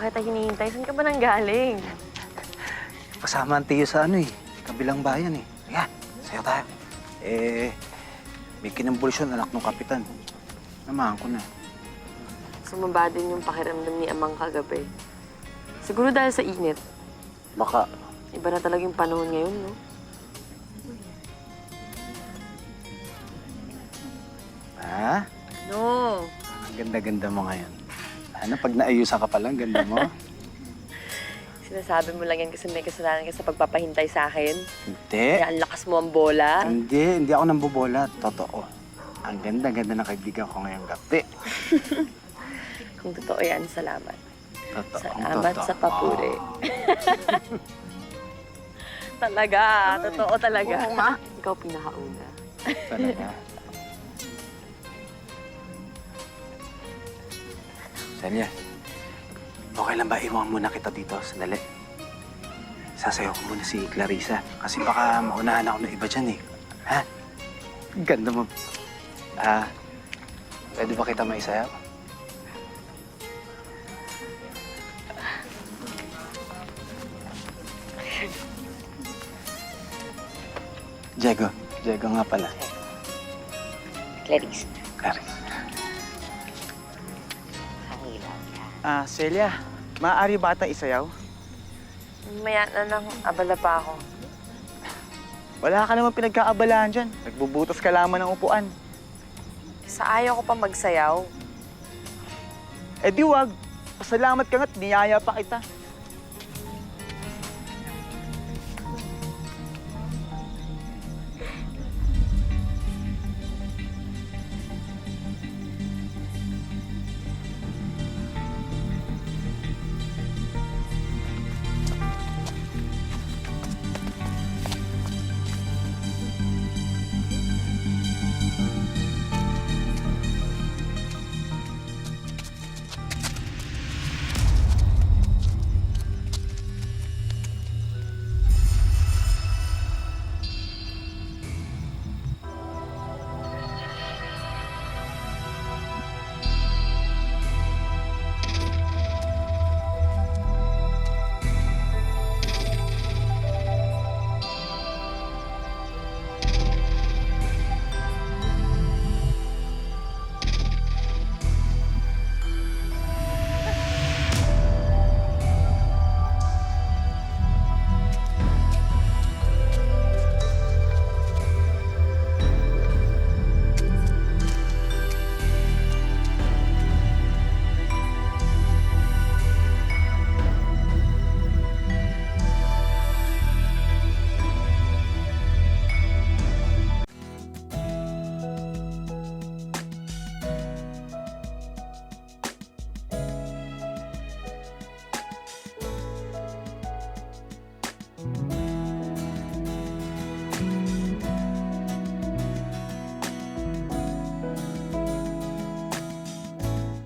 pa kita hinihintay. Saan ka ba nanggaling? Kasama ang tiyo sa kabilang bayan eh. Kaya, sayo tayo. May kinambulisyon anak ng kapitan. Namahan ko na. Sumaba din yung pakiramdam ni Amang kagabi. Siguro dahil sa init. Baka. Iba na talaga yung panahon ngayon, no? Ha? No. Ang ganda-ganda mo ngayon. Ano, pag naayusan ka pa lang, ganda mo. Sinasabi mo lang yan kasi may kasalanan ka sa pagpapahintay sa akin. Hindi. Kaya ang lakas mo ang bola. Hindi ako nambobola. Totoo. Ang ganda-ganda ng kaibigan ko ngayong gabi. Kung totoo yan, salamat. Totoo. Salamat sa papuri. Talaga. Totoo talaga. Oo nga. Ikaw pinakauna. Talaga. Celia, okay lang ba iwan muna kita dito? Sandali. Sasayaw ko muna si Clarissa. Kasi baka maunahan ako ng iba dyan eh. Ha? Ganda mo. Pwede ba kita maisayaw? Diego. Diego nga pala. Clarice. Clarissa. Celia, maaari ba ata isayaw? Maya na nang abala pa ako. Wala ka naman pinagkaabalahan dyan. Nagbubutas ka lamang ng upuan. Sa ayaw ko pa magsayaw. Eh di wag. Pasalamat ka nga't niyaya pa kita.